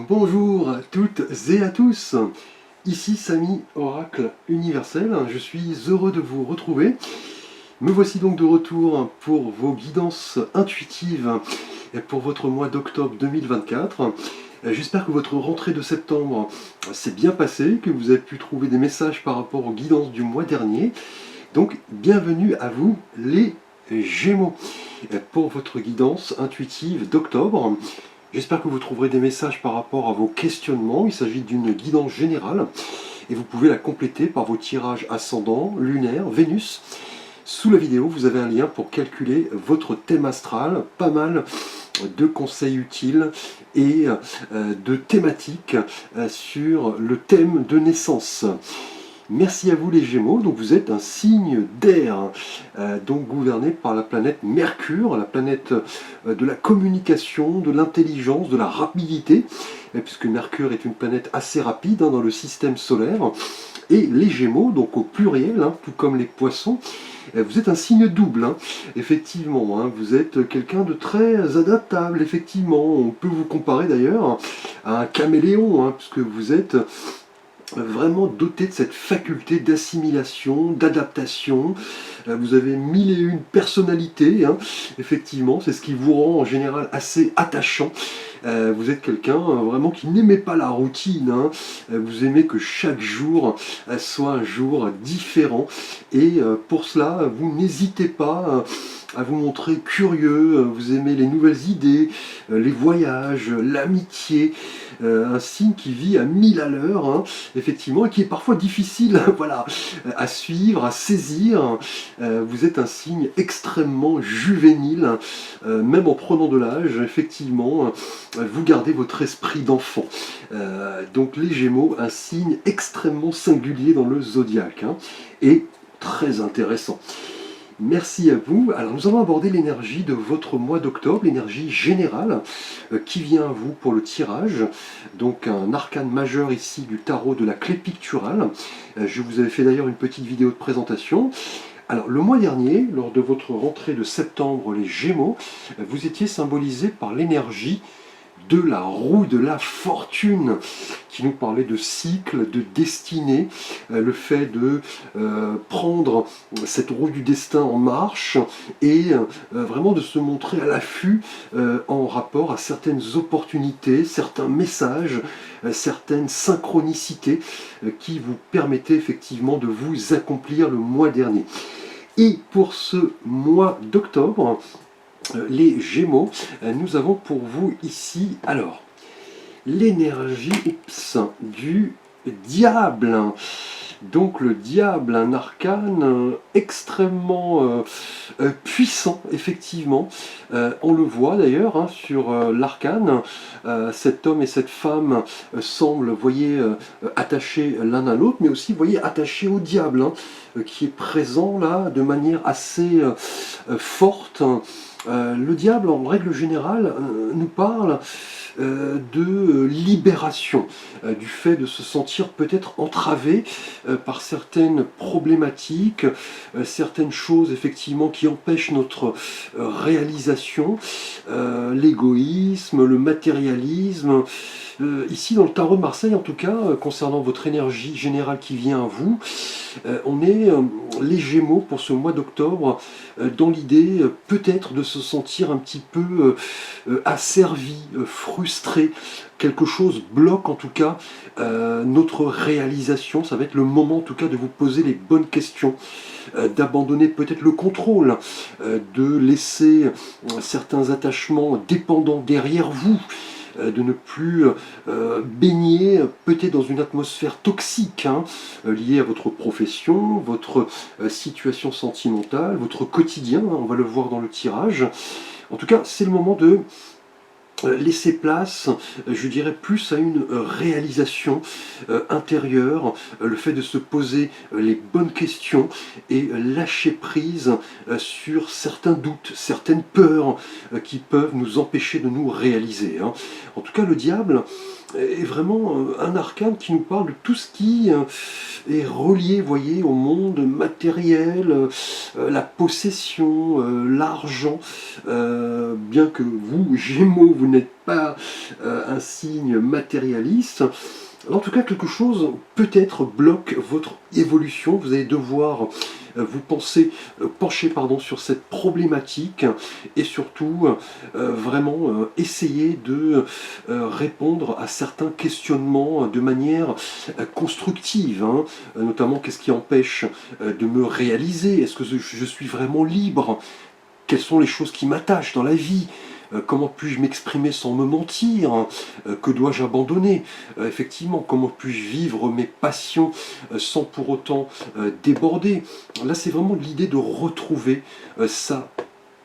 Bonjour à toutes et à tous, ici Samy Oracle Universel, je suis heureux de vous retrouver. Me voici donc de retour pour vos guidances intuitives pour votre mois d'octobre 2024. J'espère que votre rentrée de septembre s'est bien passée, que vous avez pu trouver des messages par rapport aux guidances du mois dernier. Donc bienvenue à vous les Gémeaux pour votre guidance intuitive d'octobre. J'espère que vous trouverez des messages par rapport à vos questionnements. Il s'agit d'une guidance générale et vous pouvez la compléter par vos tirages ascendant, lunaire, Vénus. Sous la vidéo, vous avez un lien pour calculer votre thème astral. Pas mal de conseils utiles et de thématiques sur le thème de naissance. Merci à vous les Gémeaux, donc vous êtes un signe d'air, donc gouverné par la planète Mercure, la planète de la communication, de l'intelligence, de la rapidité, puisque Mercure est une planète assez rapide dans le système solaire. Et les Gémeaux, donc au pluriel, tout comme les Poissons, vous êtes un signe double, effectivement, vous êtes quelqu'un de très adaptable, effectivement, on peut vous comparer d'ailleurs à un caméléon, puisque vous êtes vraiment doté de cette faculté d'assimilation, d'adaptation. Vous avez mille et une personnalités, effectivement, c'est ce qui vous rend en général assez attachant. Vous êtes quelqu'un vraiment qui n'aimait pas la routine, vous aimez que chaque jour soit un jour différent, et pour cela, vous n'hésitez pas à vous montrer curieux, vous aimez les nouvelles idées, les voyages, l'amitié, un signe qui vit à 1000 à l'heure, effectivement, et qui est parfois difficile voilà, à suivre, à saisir. Vous êtes un signe extrêmement juvénile, même en prenant de l'âge, effectivement, vous gardez votre esprit d'enfant. Donc les Gémeaux, un signe extrêmement singulier dans le zodiaque, et très intéressant. Merci à vous. Alors nous allons aborder l'énergie de votre mois d'octobre, l'énergie générale qui vient à vous pour le tirage. Donc un arcane majeur ici du tarot de la clé picturale. Je vous avais fait d'ailleurs une petite vidéo de présentation. Alors le mois dernier, lors de votre rentrée de septembre, les Gémeaux, vous étiez symbolisé par l'énergie de la roue de la fortune, qui nous parlait de cycle, de destinée, le fait de prendre cette roue du destin en marche et vraiment de se montrer à l'affût en rapport à certaines opportunités, certains messages, certaines synchronicités qui vous permettaient effectivement de vous accomplir le mois dernier. Et pour ce mois d'octobre, les Gémeaux, nous avons pour vous ici, alors, l'énergie du diable. Donc le diable, un arcane extrêmement puissant, effectivement. On le voit d'ailleurs sur l'arcane. Cet homme et cette femme semblent, vous voyez, attachés l'un à l'autre, mais aussi, vous voyez, attachés au diable, qui est présent là de manière assez forte. Le diable, en règle générale, nous parle de libération, du fait de se sentir peut-être entravé par certaines problématiques, certaines choses effectivement qui empêchent notre réalisation, l'égoïsme, le matérialisme. Ici dans le tarot de Marseille en tout cas, concernant votre énergie générale qui vient à vous, on est les Gémeaux pour ce mois d'octobre dans l'idée peut-être de se sentir un petit peu asservi, frustré, quelque chose bloque en tout cas notre réalisation. Ça va être le moment en tout cas de vous poser les bonnes questions, d'abandonner peut-être le contrôle, de laisser certains attachements dépendants derrière vous, de ne plus baigner peut-être dans une atmosphère toxique liée à votre profession, votre situation sentimentale, votre quotidien, on va le voir dans le tirage. En tout cas, c'est le moment de laisser place, je dirais, plus à une réalisation intérieure, le fait de se poser les bonnes questions et lâcher prise sur certains doutes, certaines peurs qui peuvent nous empêcher de nous réaliser. En tout cas, le diable, est vraiment un arcane qui nous parle de tout ce qui est relié, vous voyez, au monde matériel, la possession, l'argent, bien que vous, Gémeaux, vous n'êtes pas un signe matérialiste. En tout cas, quelque chose peut-être bloque votre évolution. Vous allez devoir pencher sur cette problématique et surtout vraiment essayer de répondre à certains questionnements de manière constructive, hein. Notamment qu'est-ce qui empêche de me réaliser? Est-ce que je suis vraiment libre? Quelles sont les choses qui m'attachent dans la vie? Comment puis-je m'exprimer sans me mentir? Que dois-je abandonner? Effectivement, comment puis-je vivre mes passions sans pour autant déborder? Là, c'est vraiment l'idée de retrouver sa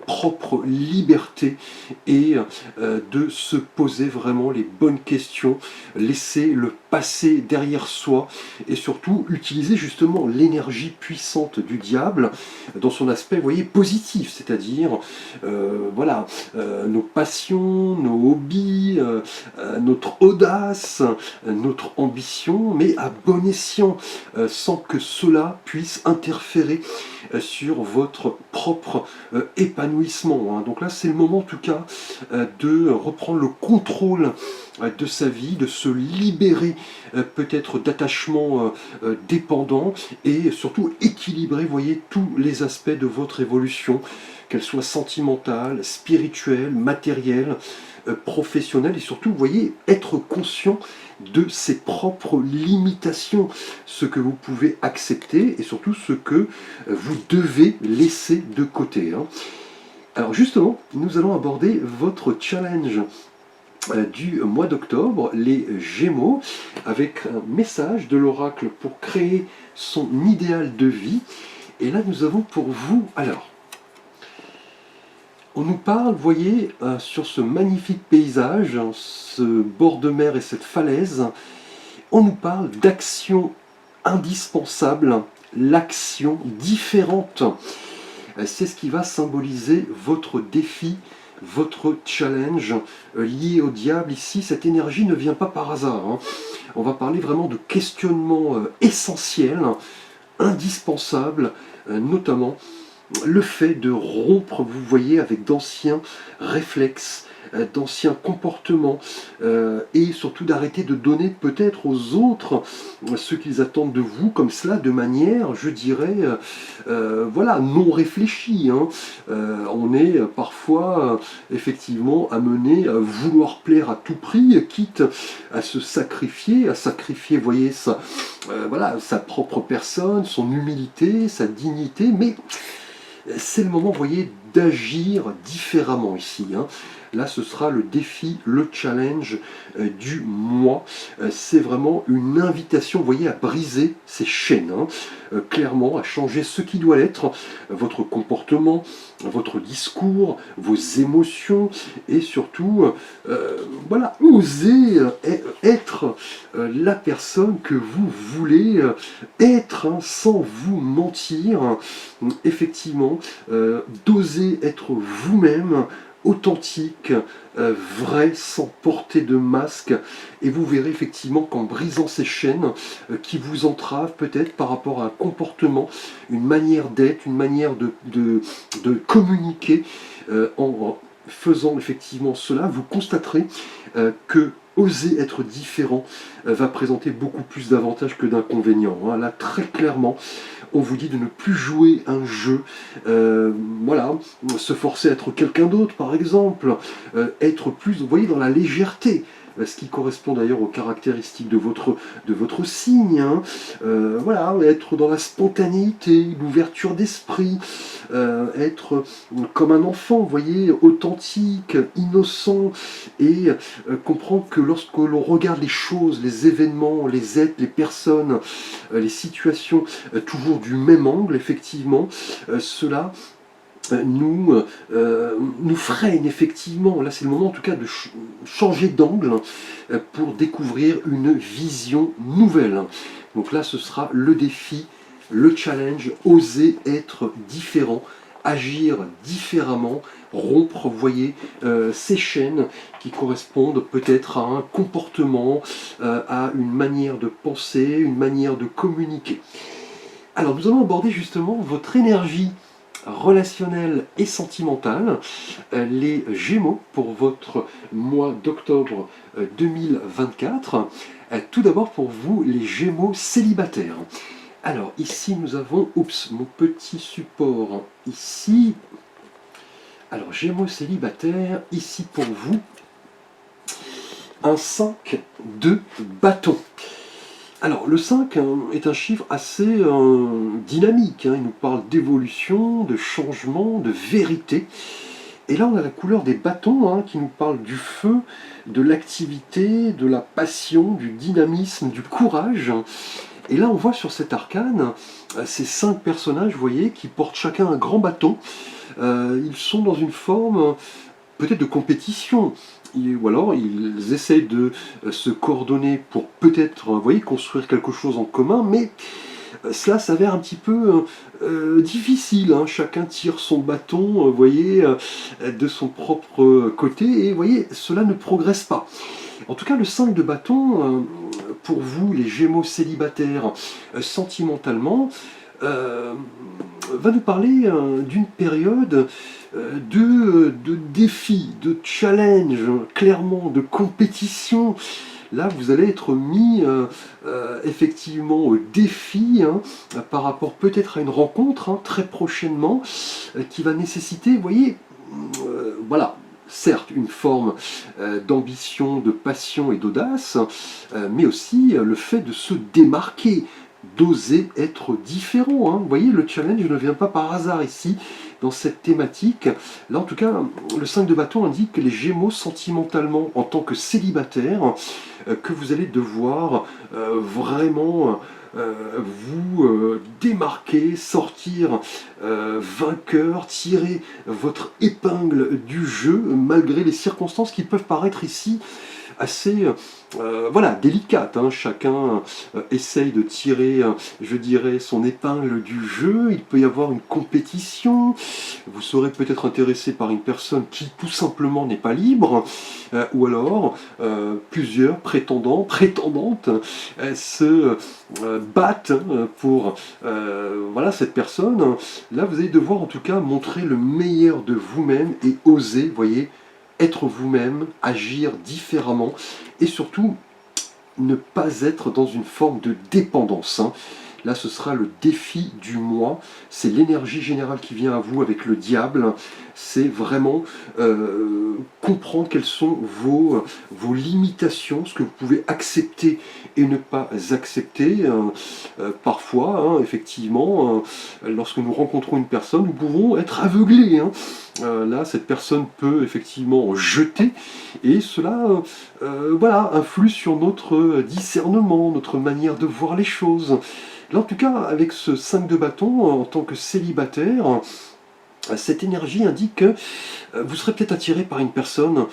propre liberté et de se poser vraiment les bonnes questions, laisser le passé derrière soi et surtout utiliser justement l'énergie puissante du diable dans son aspect, vous voyez, positif, c'est-à-dire nos passions, nos hobbies, notre audace, notre ambition, mais à bon escient, sans que cela puisse interférer sur votre propre épanouissement, hein. Donc là, c'est le moment en tout cas de reprendre le contrôle de sa vie, de se libérer peut-être d'attachements dépendants et surtout équilibrer, vous voyez, tous les aspects de votre évolution, qu'elle soit sentimentale, spirituelle, matérielle, professionnelle et surtout, vous voyez, être conscient de ses propres limitations, ce que vous pouvez accepter et surtout ce que vous devez laisser de côté, hein. Alors justement, nous allons aborder votre challenge du mois d'octobre, les Gémeaux, avec un message de l'oracle pour créer son idéal de vie. Et là, nous avons pour vous, alors, on nous parle, vous voyez, sur ce magnifique paysage, ce bord de mer et cette falaise, on nous parle d'action indispensable, l'action différente. C'est ce qui va symboliser votre défi, votre challenge lié au diable. Ici, cette énergie ne vient pas par hasard, hein. On va parler vraiment de questionnements essentiels, indispensables, notamment le fait de rompre, vous voyez, avec d'anciens réflexes, d'anciens comportements, et surtout d'arrêter de donner peut-être aux autres ce qu'ils attendent de vous, comme cela, de manière, je dirais, non réfléchie, hein. On est parfois, effectivement, amené à vouloir plaire à tout prix, quitte à se sacrifier, vous voyez, sa propre personne, son humilité, sa dignité, mais c'est le moment, vous voyez, d'agir différemment ici, hein. Là, ce sera le défi, le challenge du mois. C'est vraiment une invitation, vous voyez, à briser ces chaînes, hein. Clairement, à changer ce qui doit l'être, votre comportement, votre discours, vos émotions, et surtout, oser être la personne que vous voulez être, hein, sans vous mentir, effectivement, d'oser être vous-même, authentique, vrai, sans porter de masque, et vous verrez effectivement qu'en brisant ces chaînes qui vous entravent peut-être par rapport à un comportement, une manière d'être, une manière de communiquer, en faisant effectivement cela, vous constaterez que oser être différent va présenter beaucoup plus d'avantages que d'inconvénients, hein. Là, très clairement, on vous dit de ne plus jouer un jeu, se forcer à être quelqu'un d'autre par exemple, être plus, vous voyez, dans la légèreté, ce qui correspond d'ailleurs aux caractéristiques de votre signe, hein. Être dans la spontanéité, l'ouverture d'esprit, être comme un enfant, vous voyez, authentique, innocent, et comprendre que lorsque l'on regarde les choses, les événements, les êtres, les personnes, les situations, toujours du même angle, effectivement, cela nous freine effectivement. Là, c'est le moment en tout cas de changer d'angle pour découvrir une vision nouvelle. Donc là, ce sera le défi, le challenge, oser être différent agir différemment, rompre, vous voyez, ces chaînes qui correspondent peut-être à un comportement, à une manière de penser, une manière de communiquer. Alors nous allons aborder justement votre énergie relationnelle et sentimentale, les Gémeaux pour votre mois d'octobre 2024. Tout d'abord pour vous les Gémeaux célibataires. Alors ici nous avons, mon petit support ici. Alors Gémeaux célibataires, ici pour vous, un 5 de bâton. Alors, le 5 est un chiffre assez dynamique, il nous parle d'évolution, de changement, de vérité. Et là, on a la couleur des bâtons qui nous parle du feu, de l'activité, de la passion, du dynamisme, du courage. Et là, on voit sur cet arcane ces 5 personnages, vous voyez, qui portent chacun un grand bâton. Ils sont dans une forme peut-être de compétition, ou alors ils essaient de se coordonner pour peut-être, vous voyez, construire quelque chose en commun, mais cela s'avère un petit peu difficile, chacun tire son bâton, vous voyez, de son propre côté, et vous voyez, cela ne progresse pas. En tout cas, le 5 de bâton, pour vous, les Gémeaux célibataires, sentimentalement, va nous parler d'une période de défis, de challenge, clairement, de compétition. Là, vous allez être mis effectivement au défi par rapport peut-être à une rencontre très prochainement qui va nécessiter, vous voyez, voilà, certes une forme d'ambition, de passion et d'audace, mais aussi le fait de se démarquer, d'oser être différent. Vous voyez, le challenge ne vient pas par hasard ici, dans cette thématique. Là, en tout cas, le 5 de bâton indique que les Gémeaux, sentimentalement, en tant que célibataires, que vous allez devoir vraiment vous démarquer, sortir vainqueur, tirer votre épingle du jeu, malgré les circonstances qui peuvent paraître ici assez voilà, délicate. Chacun essaye de tirer, je dirais, son épingle du jeu. Il peut y avoir une compétition. Vous serez peut-être intéressé par une personne qui tout simplement n'est pas libre, ou alors plusieurs prétendants, prétendantes se battent pour voilà, cette personne. Là, vous allez devoir en tout cas montrer le meilleur de vous-même et oser, voyez, être vous-même, agir différemment et surtout ne pas être dans une forme de dépendance. Là, ce sera le défi du mois. C'est l'énergie générale qui vient à vous avec le diable. C'est vraiment comprendre quelles sont vos limitations, ce que vous pouvez accepter et ne pas accepter. Parfois, effectivement, lorsque nous rencontrons une personne, nous pouvons être aveuglés. Là, cette personne peut effectivement jeter et cela voilà, influe sur notre discernement, notre manière de voir les choses. Là, en tout cas, avec ce 5 de bâton, en tant que célibataire, cette énergie indique que vous serez peut-être attiré par une personne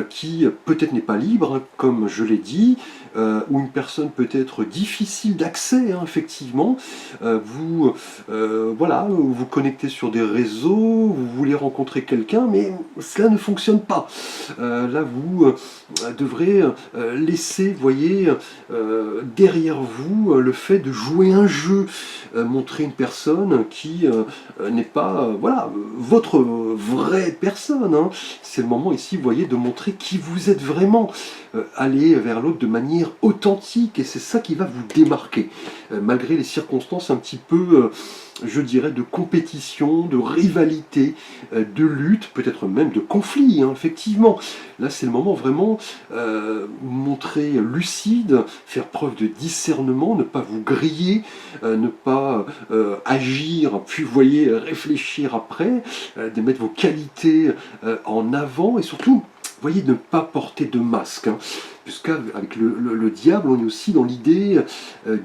qui peut-être n'est pas libre, comme je l'ai dit, ou une personne peut-être difficile d'accès, effectivement. Vous voilà, vous connectez sur des réseaux, vous voulez rencontrer quelqu'un, mais cela ne fonctionne pas. Là, vous devrez laisser, voyez, derrière vous le fait de jouer un jeu, montrer une personne qui n'est pas, voilà, votre vraie personne. C'est le moment ici, vous voyez, de montrer qui vous êtes vraiment. Aller vers l'autre de manière authentique, et c'est ça qui va vous démarquer, malgré les circonstances un petit peu, je dirais, de compétition, de rivalité, de lutte, peut-être même de conflit, effectivement. Là, c'est le moment vraiment montrer lucide, faire preuve de discernement, ne pas vous griller, ne pas agir, puis vous voyez, réfléchir après, de mettre vos qualités en avant, et surtout, vous voyez, ne pas porter de masque, puisqu'avec le diable, on est aussi dans l'idée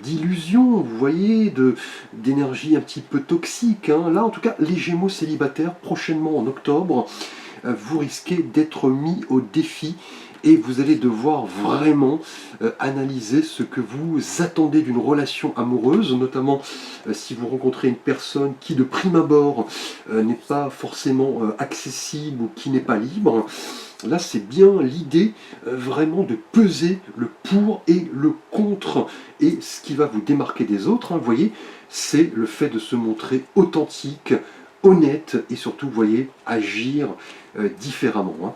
d'illusion, vous voyez, d'énergie un petit peu toxique. Là, en tout cas, les Gémeaux célibataires, prochainement en octobre, vous risquez d'être mis au défi et vous allez devoir vraiment analyser ce que vous attendez d'une relation amoureuse, notamment si vous rencontrez une personne qui de prime abord n'est pas forcément accessible ou qui n'est pas libre. Là, c'est bien l'idée vraiment de peser le pour et le contre. Et ce qui va vous démarquer des autres, hein, vous voyez, c'est le fait de se montrer authentique, honnête et surtout, vous voyez, agir différemment. Hein.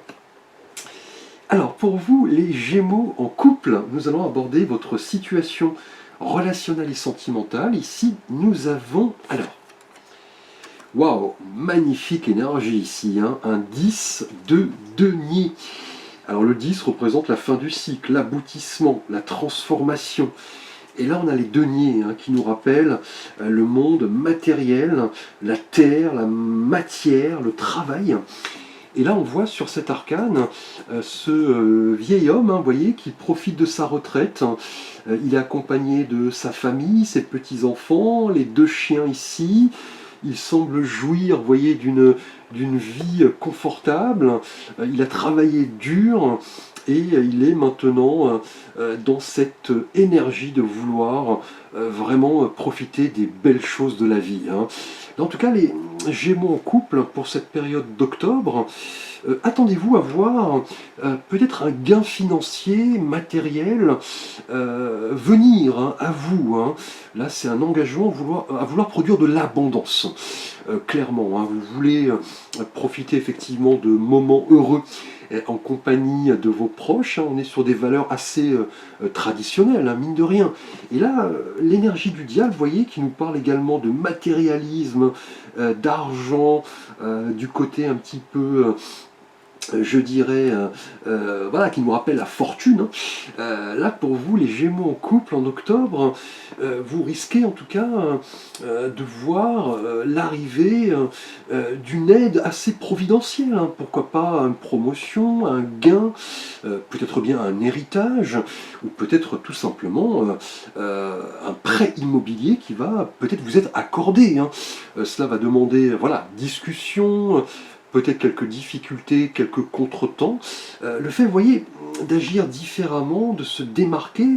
Alors, pour vous, les Gémeaux en couple, nous allons aborder votre situation relationnelle et sentimentale. Ici, nous avons... Alors, waouh, magnifique énergie ici, hein, un 10 de denier. Alors le 10 représente la fin du cycle, l'aboutissement, la transformation. Et là on a les deniers hein, qui nous rappellent le monde matériel, la terre, la matière, le travail. Et là on voit sur cet arcane ce vieil homme, hein, vous voyez, qui profite de sa retraite. Il est accompagné de sa famille, ses petits-enfants, les 2 chiens ici. Il semble jouir, vous voyez, d'une vie confortable. Il a travaillé dur et il est maintenant dans cette énergie de vouloir vraiment profiter des belles choses de la vie. Hein. En tout cas, les Gémeaux en couple, pour cette période d'octobre, attendez-vous à voir peut-être un gain financier, matériel, venir hein, à vous. Hein. Là, c'est un engagement à vouloir produire de l'abondance, clairement. Hein. Vous voulez profiter effectivement de moments heureux en compagnie de vos proches. Hein. On est sur des valeurs assez traditionnelles, hein, mine de rien. Et là, l'énergie du diable, vous voyez, qui nous parle également de matérialisme, d'argent, du côté un petit peu... je dirais, voilà, qui nous rappelle la fortune. Hein. Là, pour vous, les Gémeaux en couple, en octobre, vous risquez en tout cas de voir l'arrivée d'une aide assez providentielle. Hein. Pourquoi pas une promotion, un gain, peut-être bien un héritage, ou peut-être tout simplement un prêt immobilier qui va peut-être vous être accordé. Hein. Cela va demander, voilà, discussion, peut-être quelques difficultés, quelques contretemps. Le fait, vous voyez, d'agir différemment, de se démarquer,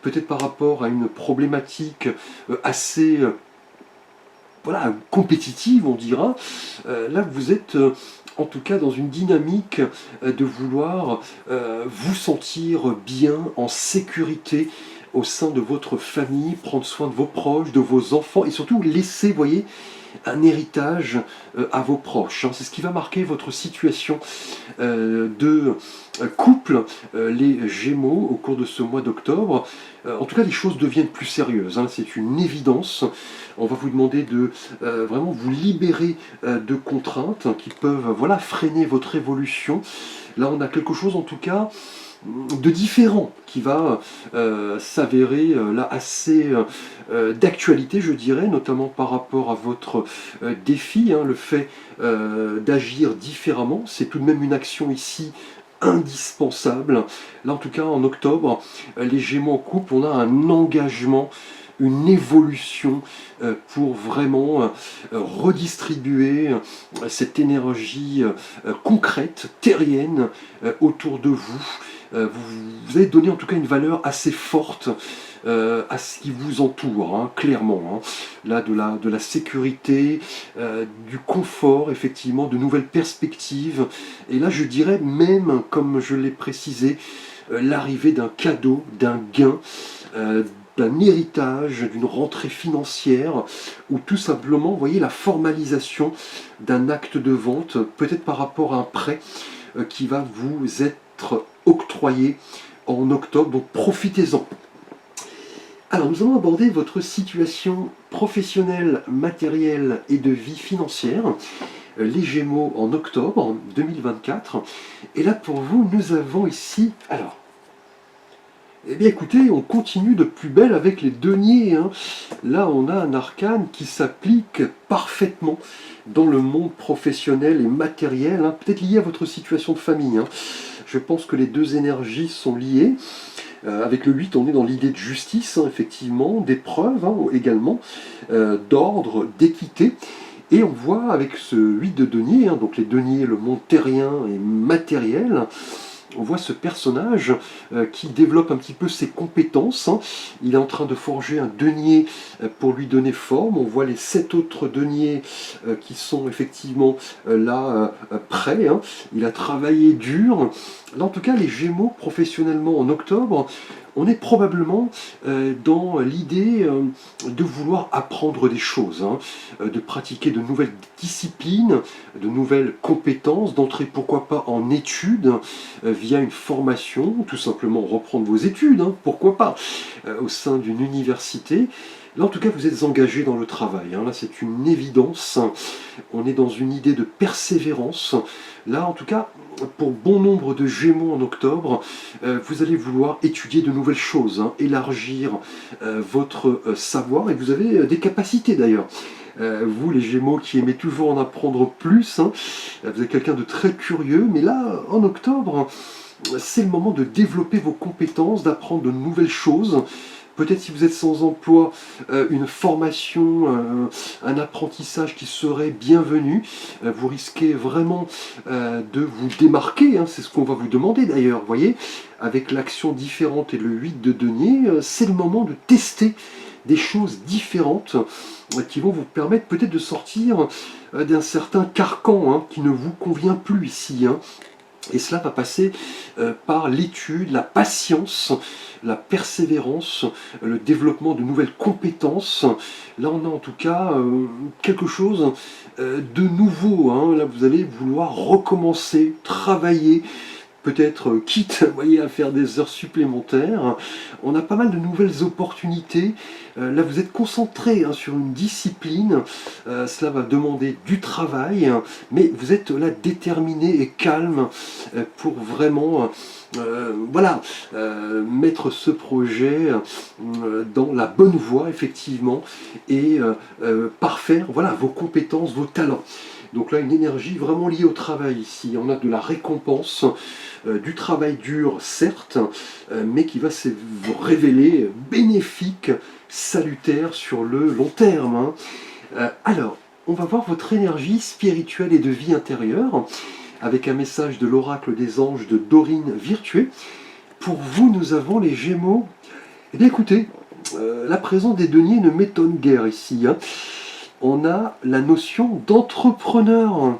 peut-être par rapport à une problématique assez voilà, compétitive, on dira. Là, vous êtes en tout cas dans une dynamique de vouloir vous sentir bien, en sécurité au sein de votre famille, prendre soin de vos proches, de vos enfants, et surtout laisser, vous voyez, un héritage à vos proches. Hein. C'est ce qui va marquer votre situation de couple, les Gémeaux, au cours de ce mois d'octobre. En tout cas, les choses deviennent plus sérieuses. Hein. C'est une évidence. On va vous demander de vraiment vous libérer de contraintes qui peuvent voilà, freiner votre évolution. Là, on a quelque chose, en tout cas, de différent qui va s'avérer là assez d'actualité, je dirais, notamment par rapport à votre défi, hein, le fait d'agir différemment. C'est tout de même une action ici indispensable. Là, en tout cas, en octobre, les Gémeaux en couple, on a un engagement, une évolution pour vraiment redistribuer cette énergie concrète, terrienne autour de vous. Vous allez donner en tout cas une valeur assez forte à ce qui vous entoure, hein, clairement. Hein. Là, de la sécurité, du confort, effectivement, de nouvelles perspectives. Et là, je dirais même, comme je l'ai précisé, l'arrivée d'un cadeau, d'un gain, d'un héritage, d'une rentrée financière, ou tout simplement, vous voyez, la formalisation d'un acte de vente, peut-être par rapport à un prêt qui va vous être octroyé en octobre, donc profitez-en. Alors nous allons aborder votre situation professionnelle, matérielle et de vie financière, les Gémeaux en octobre 2024. Et là pour vous, nous avons ici, alors, eh bien écoutez, on continue de plus belle avec les deniers. Hein. Là on a un arcane qui s'applique parfaitement dans le monde professionnel et matériel, hein, peut-être lié à votre situation de famille. Hein. Je pense que les deux énergies sont liées. Avec le 8, on est dans l'idée de justice, hein, effectivement, d'épreuve hein, également, d'ordre, d'équité. Et on voit avec ce 8 de denier, hein, donc les deniers, le monde terrien et matériel, on voit ce personnage qui développe un petit peu ses compétences, hein. Il est en train de forger un denier pour lui donner forme. On voit les 7 autres deniers qui sont effectivement là prêts, hein. Il a travaillé dur. Là, en tout cas, les Gémeaux, professionnellement en octobre, on est probablement dans l'idée de vouloir apprendre des choses, hein, de pratiquer de nouvelles disciplines, de nouvelles compétences, d'entrer pourquoi pas en études via une formation, tout simplement reprendre vos études, hein, pourquoi pas, au sein d'une université. Là, en tout cas, vous êtes engagé dans le travail, hein. Là, c'est une évidence. On est dans une idée de persévérance. Là, en tout cas, pour bon nombre de Gémeaux en octobre, vous allez vouloir étudier de nouvelles choses, hein, élargir votre savoir, et vous avez des capacités d'ailleurs. Vous, les Gémeaux qui aimez toujours en apprendre plus, hein, vous êtes quelqu'un de très curieux, mais là, en octobre, c'est le moment de développer vos compétences, d'apprendre de nouvelles choses. Peut-être si vous êtes sans emploi, une formation, un apprentissage qui serait bienvenu. Vous risquez vraiment de vous démarquer, hein, c'est ce qu'on va vous demander d'ailleurs, vous voyez, avec l'action différente et le 8 de denier, c'est le moment de tester des choses différentes qui vont vous permettre peut-être de sortir d'un certain carcan, hein, qui ne vous convient plus ici, hein. Et cela va passer par l'étude, la patience, la persévérance, le développement de nouvelles compétences. Là, on a en tout cas quelque chose de nouveau, hein. Là, vous allez vouloir recommencer, travailler, peut-être quitte, vous voyez, à faire des heures supplémentaires. On a pas mal de nouvelles opportunités. Là, vous êtes concentré, hein, sur une discipline. Cela va demander du travail, mais vous êtes là déterminé et calme pour vraiment voilà, mettre ce projet dans la bonne voie, effectivement, et parfaire, voilà, vos compétences, vos talents. Donc là, une énergie vraiment liée au travail ici. On a de la récompense, du travail dur, certes, mais qui va se révéler bénéfique, salutaire sur le long terme, hein. Alors, on va voir votre énergie spirituelle et de vie intérieure, avec un message de l'oracle des anges de Dorine Virtué. Pour vous, nous avons les Gémeaux. Eh bien écoutez, la présence des deniers ne m'étonne guère ici, hein. On a la notion d'entrepreneur.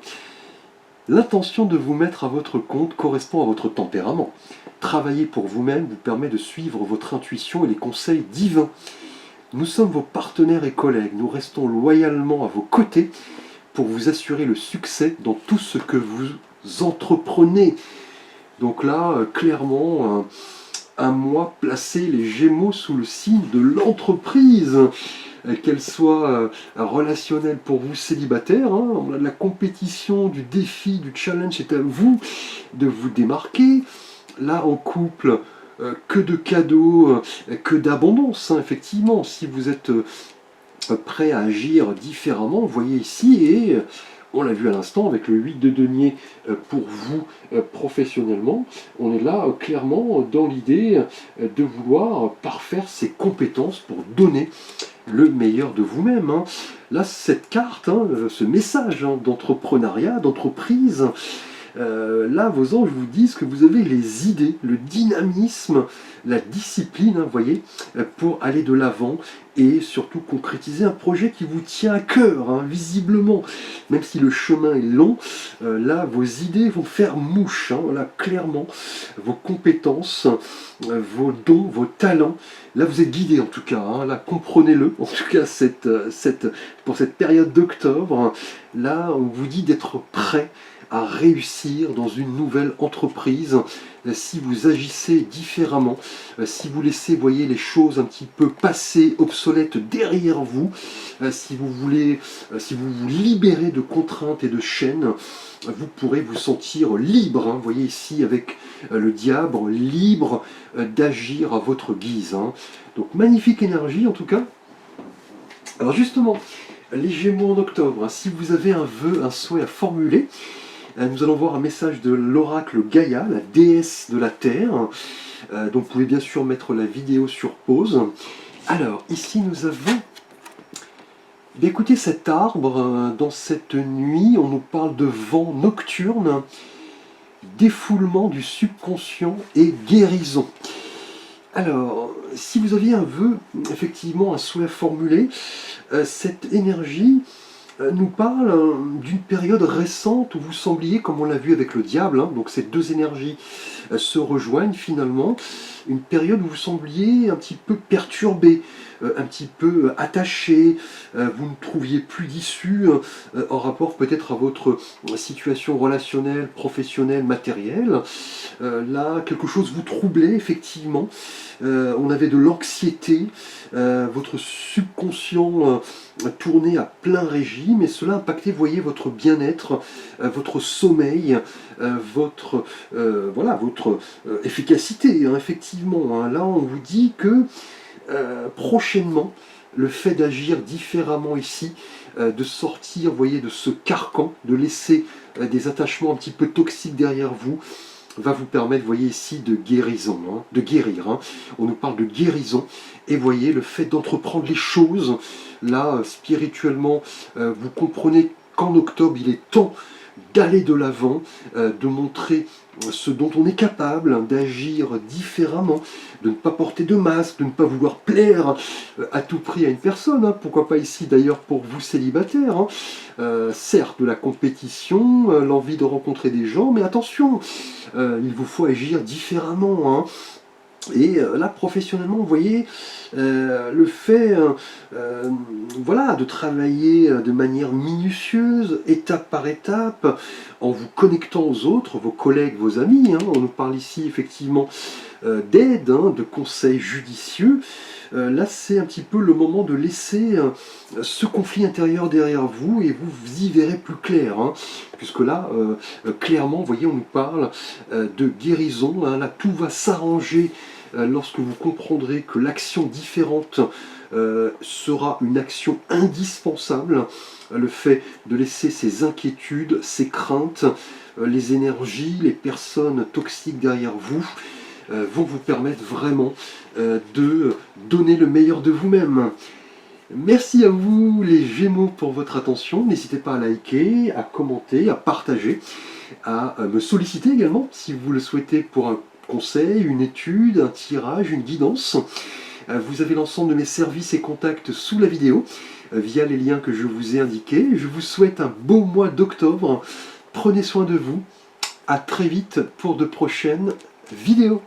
L'intention de vous mettre à votre compte correspond à votre tempérament. Travailler pour vous-même vous permet de suivre votre intuition et les conseils divins. Nous sommes vos partenaires et collègues. Nous restons loyalement à vos côtés pour vous assurer le succès dans tout ce que vous entreprenez. Donc là, clairement, un mois placé les Gémeaux sous le signe de l'entreprise, qu'elle soit relationnelle pour vous célibataires, hein. On a de la compétition, du défi, du challenge, c'est à vous de vous démarquer. Là, en couple, que de cadeaux, que d'abondance, hein, effectivement. Si vous êtes prêt à agir différemment, vous voyez ici, et on l'a vu à l'instant avec le 8 de denier pour vous professionnellement, on est là clairement dans l'idée de vouloir parfaire ses compétences pour donner le meilleur de vous-même, hein. Là, cette carte, hein, ce message, hein, d'entrepreneuriat, d'entreprise, là, vos anges vous disent que vous avez les idées, le dynamisme, la discipline, hein, vous voyez, pour aller de l'avant et surtout concrétiser un projet qui vous tient à cœur, hein, visiblement. Même si le chemin est long, là, vos idées vont faire mouche, hein, là, clairement, vos compétences, vos dons, vos talents. Là, vous êtes guidé en tout cas, hein, là, comprenez-le, en tout cas, pour cette période d'octobre, hein, là, on vous dit d'être prêt à réussir dans une nouvelle entreprise, si vous agissez différemment, si vous laissez, voyez, les choses un petit peu passées, obsolètes derrière vous, si vous vous libérez de contraintes et de chaînes, vous pourrez vous sentir libre, hein, vous voyez ici avec le diable, libre d'agir à votre guise, hein. Donc magnifique énergie en tout cas. Alors justement, les Gémeaux en octobre, hein, si vous avez un vœu, un souhait à formuler, nous allons voir un message de l'oracle Gaïa, la déesse de la Terre. Donc vous pouvez bien sûr mettre la vidéo sur pause. Alors, ici nous avons... Écoutez cet arbre, dans cette nuit, on nous parle de vent nocturne. défoulement du subconscient et guérison. Alors, si vous aviez un vœu, effectivement un souhait formulé, cette énergie nous parle d'une période récente où vous sembliez, comme on l'a vu avec le diable, donc ces deux énergies se rejoignent finalement, une période où vous sembliez un petit peu perturbé, un petit peu attaché, vous ne trouviez plus d'issue en rapport peut-être à votre situation relationnelle, professionnelle, matérielle. Là, quelque chose vous troublait effectivement, on avait de l'anxiété, votre subconscient tournait à plein régime et cela impactait, vous voyez, votre bien-être, votre sommeil, votre efficacité, effectivement. Là, on vous dit que prochainement, le fait d'agir différemment ici, de sortir, vous voyez, de ce carcan, de laisser des attachements un petit peu toxiques derrière vous, va vous permettre, vous voyez ici, de guérison, de guérir. On nous parle de guérison, et vous voyez, le fait d'entreprendre les choses, là, spirituellement, vous comprenez qu'en octobre, il est temps d'aller de l'avant, de montrer ce dont on est capable, d'agir différemment, de ne pas porter de masque, de ne pas vouloir plaire à tout prix à une personne, pourquoi pas ici d'ailleurs pour vous célibataires, certes de la compétition, l'envie de rencontrer des gens, mais attention, il vous faut agir différemment, Et là, professionnellement, vous voyez, le fait voilà, de travailler de manière minutieuse, étape par étape, en vous connectant aux autres, vos collègues, vos amis, on nous parle ici effectivement d'aide, de conseils judicieux. Là, c'est un petit peu le moment de laisser ce conflit intérieur derrière vous et vous y verrez plus clair. Puisque là, clairement, vous voyez, on nous parle de guérison. Là, tout va s'arranger lorsque vous comprendrez que l'action différente sera une action indispensable. Le fait de laisser ses inquiétudes, ses craintes, les énergies, les personnes toxiques derrière vous, vont vous permettre vraiment de donner le meilleur de vous-même. Merci à vous les Gémeaux pour votre attention. N'hésitez pas à liker, à commenter, à partager, à me solliciter également si vous le souhaitez pour un conseil, une étude, un tirage, une guidance. Vous avez l'ensemble de mes services et contacts sous la vidéo via les liens que je vous ai indiqués. Je vous souhaite un beau mois d'octobre. Prenez soin de vous. À très vite pour de prochaines vidéos.